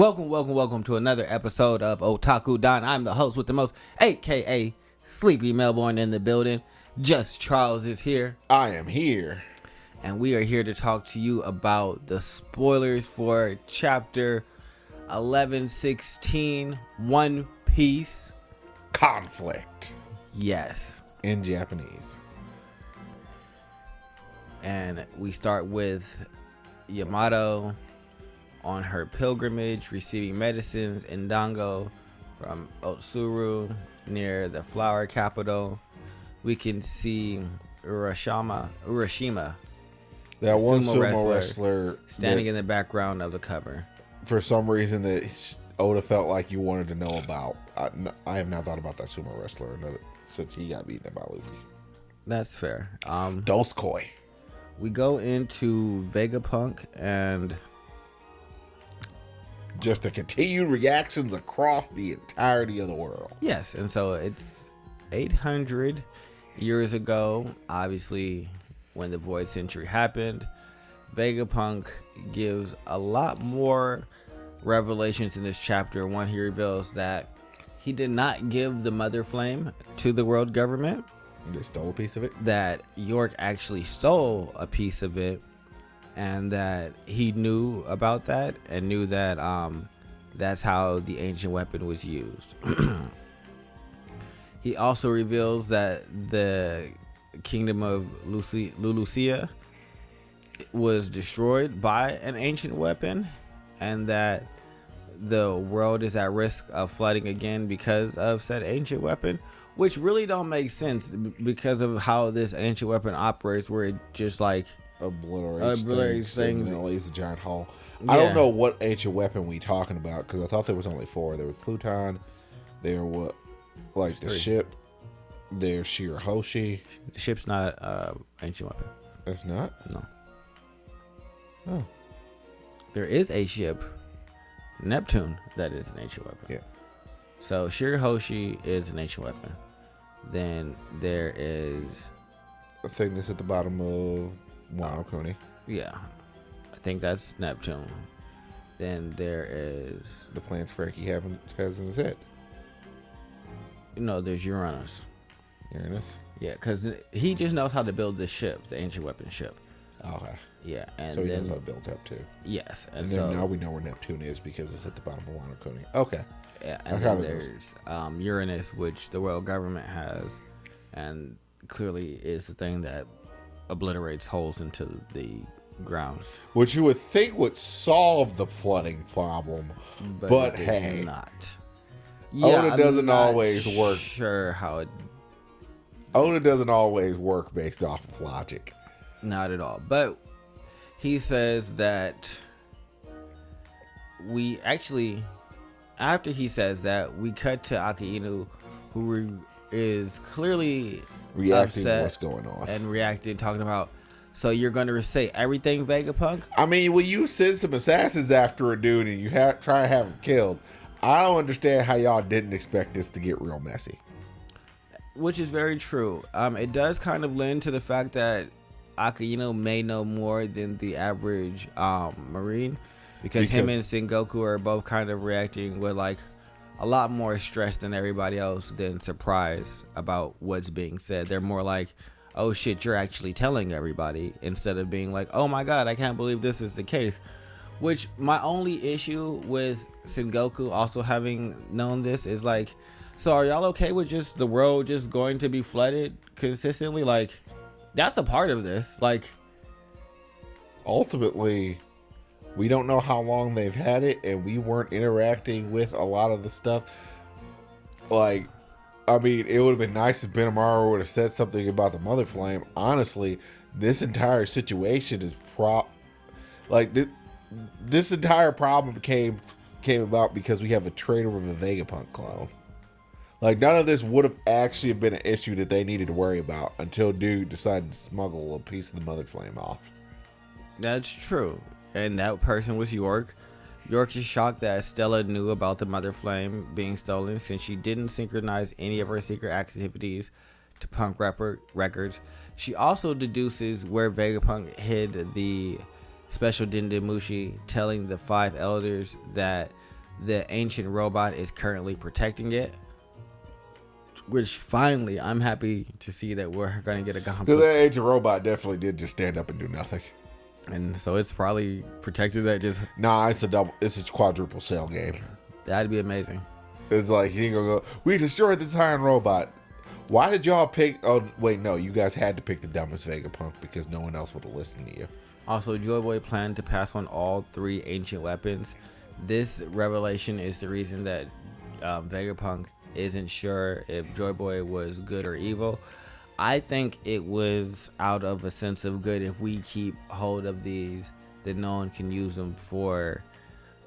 Welcome to another episode of Otaku Don. I'm the host with the most, aka Sleepy Melbourne in the building. Just Charles is here. I am here. And we are here to talk to you about the spoilers for chapter 1116, One Piece. Conflict. Yes. In Japanese. And we start with Yamato on her pilgrimage, receiving medicines in Dango from Otsuru near the flower capital. We can see Urashima, that one sumo wrestler standing in the background of the cover. For some reason that Oda felt like you wanted to know about. I have not thought about that sumo wrestler since he got beaten by Luffy. That's fair. Doskoi. We go into Vegapunk and just the continued reactions across the entirety of the world. Yes, and so it's 800 years ago, obviously, when the Void Century happened. Vegapunk gives a lot more revelations in this chapter. One, he reveals that he did not give the Mother Flame to the world government. They stole a piece of it? That York actually stole a piece of it. And that he knew about that and knew that that's how the ancient weapon was used. He also reveals that the kingdom of Lulusia was destroyed by an ancient weapon, and that the world is at risk of flooding again because of said ancient weapon, which really don't make sense because of how this ancient weapon operates, where it just like obliterates things and leaves a giant hole. Yeah. I don't know what ancient weapon we talking about, because I thought there was only 4. There was Pluton, there was like the ship, there's Shirahoshi. The ship's not ancient weapon. It's not? No. Oh. There is a ship, Neptune, that is an ancient weapon. Yeah. So Shirahoshi is an ancient weapon. Then there is the thing that's at the bottom of Wano Kuni. Yeah, I think that's Neptune. Then there is the plants Frankie has in his head. No, there's Uranus. Uranus? Yeah, because he just knows how to build this ship, the ancient weapon ship. Okay. Yeah, and so he knows how to build up too. Yes, and then now we know where Neptune is because it's at the bottom of Wano Kuni. Okay. Yeah, and then there's Uranus, which the world government has, and clearly is the thing that obliterates holes into the ground, which you would think would solve the flooding problem, but hey, not. Yeah, Oda doesn't always work. Sure, how it. Oda doesn't always work based off of logic. Not at all. But he says that we actually, after he says that, we cut to Akainu, who is clearly reacting to what's going on and reacting, talking about, so you're going to say everything, Vegapunk? I mean, when you send some assassins after a dude and you try to have him killed, I don't understand how y'all didn't expect this to get real messy. Which is very true. It does kind of lend to the fact that Akainu may know more than the average Marine, because him and Sengoku are both kind of reacting with like a lot more stress than everybody else, than surprise about what's being said. They're more like, oh shit, you're actually telling everybody, instead of being like, oh my god, I can't believe this is the case. Which my only issue with Sengoku also having known this is like, so are y'all okay with just the world just going to be flooded consistently? Like, that's a part of this. Like, ultimately, we don't know how long they've had it, and we weren't interacting with a lot of the stuff. Like, I mean, it would have been nice if Benimaru would have said something about the Mother Flame. Honestly, this entire situation is this entire problem came about because we have a traitor of a Vegapunk clone. Like, none of this would have actually been an issue that they needed to worry about until dude decided to smuggle a piece of the Mother Flame off. That's true. And that person was York. York is shocked that Stella knew about the Mother Flame being stolen, since she didn't synchronize any of her secret activities to Punk records. She also deduces where Vegapunk hid the special Dendemushi, telling the 5 elders that the ancient robot is currently protecting it. Which finally, I'm happy to see that we're going to get a So conflict. that ancient robot definitely did just stand up and do nothing. And so it's probably protected that just... Nah, it's a quadruple cell game. That'd be amazing. It's like, he ain't gonna go, we destroyed this iron robot. Why did y'all pick, oh, wait, no, you guys had to pick the dumbest Vegapunk because no one else would have listened to you. Also, Joy Boy planned to pass on all 3 ancient weapons. This revelation is the reason that Vegapunk isn't sure if Joy Boy was good or evil. I think it was out of a sense of good. If we keep hold of these, then no one can use them for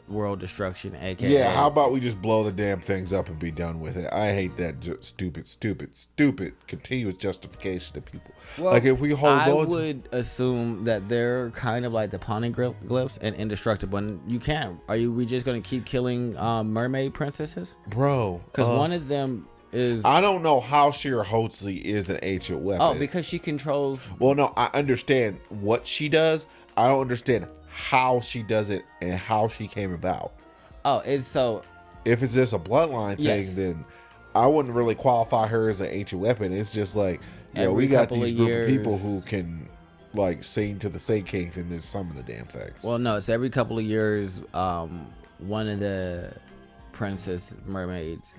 world destruction, aka... Yeah, how about we just blow the damn things up and be done with it? I hate that stupid continuous justification to people. Well, like, if we hold I on would assume that they're kind of like the poneglyphs and indestructible. And you can't. We just gonna keep killing mermaid princesses? bro, Because one of them is... I don't know how Shirahotzi is an ancient weapon. Oh, because she controls... Well, no, I understand what she does. I don't understand how she does it and how she came about. Oh, it's so... If it's just a bloodline thing, Yes. then I wouldn't really qualify her as an ancient weapon. It's just like, yeah, Every we got couple these of group years- of people who can like sing to the Sea Kings and just summon the damn things. Well, no, it's every couple of years, one of the princess mermaids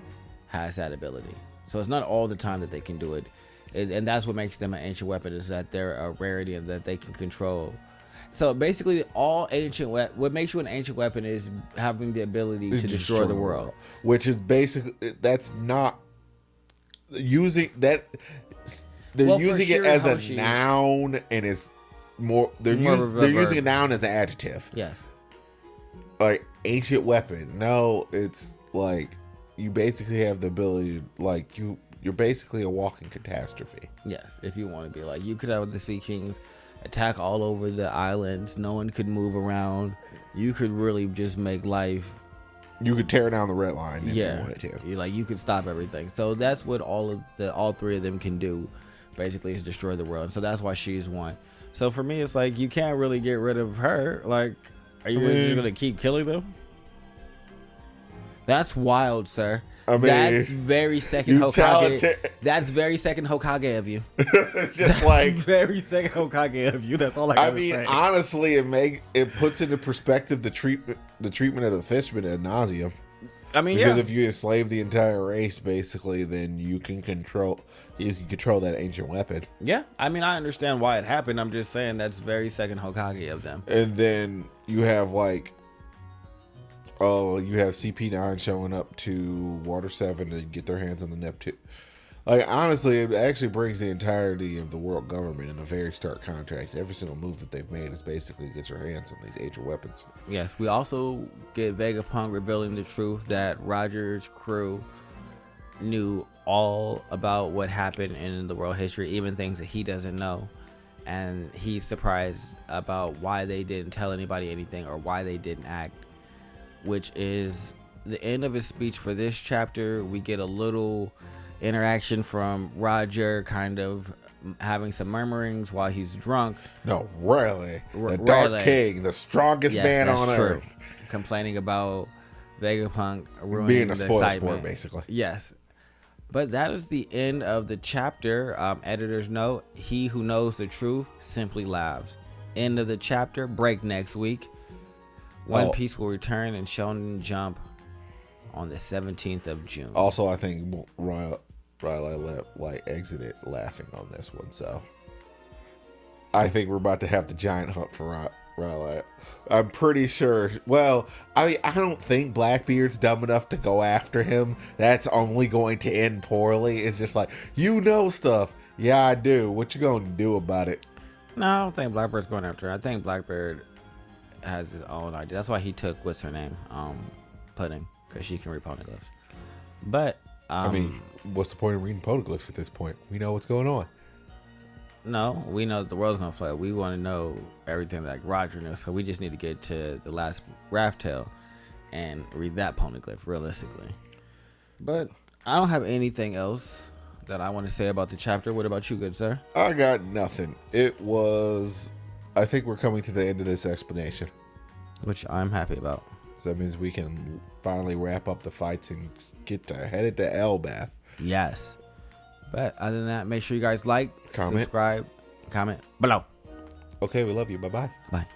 has that ability. So it's not all the time that they can do it. And that's what makes them an ancient weapon, is that they're a rarity and that they can control. So basically, all ancient what makes you an ancient weapon is having the ability to destroy the world. Which is basically, that's not using that. They're Well, for using it as a Shirahoshi- noun, and it's more. They're More of a they're using a verb. noun as an adjective. Yes. Like ancient weapon. No, it's like you basically have the ability to, like, you're basically a walking catastrophe. Yes, if you want to be like, you could have the Sea Kings attack all over the islands. No one could move around. You could really just make life... You could tear down the red line if you wanted to. You could stop everything. So that's what all 3 of them can do, basically, is destroy the world. So that's why she's one. So for me, it's like, you can't really get rid of her. Like, are you really just gonna keep killing them? That's wild, sir. I mean, that's very second you Hokage. That's very second Hokage of you. It's just like, Very second Hokage of you. That's all I gotta I mean, say. honestly, it puts into perspective the treatment of the fishermen ad nauseum. I mean, Because yeah. if you enslave the entire race, basically, then you can control that ancient weapon. Yeah, I mean, I understand why it happened. I'm just saying that's very second Hokage of them. And then you have like, you have CP9 showing up to Water 7 to get their hands on the Neptune. Like, honestly, it actually brings the entirety of the world government in a very stark contrast. Every single move that they've made is basically get your hands on these ancient weapons. Yes, we also get Vegapunk revealing the truth that Roger's crew knew all about what happened in the world history, even things that he doesn't know. And he's surprised about why they didn't tell anybody anything or why they didn't act, which is the end of his speech for this chapter. We get a little interaction from Roger, kind of having some murmurings while he's drunk. No, Rayleigh, the Rayleigh. Dark King, the strongest man that's on earth. Complaining about Vegapunk ruining Being a the spoil excitement. sport, basically. Yes. But that is the end of the chapter. Editor's note: he who knows the truth simply laughs. End of the chapter. Break next week. One Piece will return and Shonen Jump on the 17th of June. Also, I think Riley exited laughing on this one, so I think we're about to have the giant hunt for Riley. I'm pretty sure. Well, I mean, I don't think Blackbeard's dumb enough to go after him. That's only going to end poorly. It's just like, you know stuff. Yeah, I do. What you gonna do about it? No, I don't think Blackbird's going after her. I think Blackbird has his own idea. That's why he took, what's her name? Pudding, because she can read poneglyphs. But I mean, what's the point of reading poneglyphs at this point? We know what's going on. no, we know that the world's gonna flood. We want to know everything that Roger knows, so we just need to get to the last raft tale and read that poneglyph realistically. But I don't have anything else that I want to say about the chapter. What about you, good sir? I got nothing. It was. I think we're coming to the end of this explanation. Which I'm happy about. So that means we can finally wrap up the fights and headed to Elbath. Yes. But other than that, make sure you guys like, comment, subscribe, comment below. Okay, we love you. Bye-bye. Bye.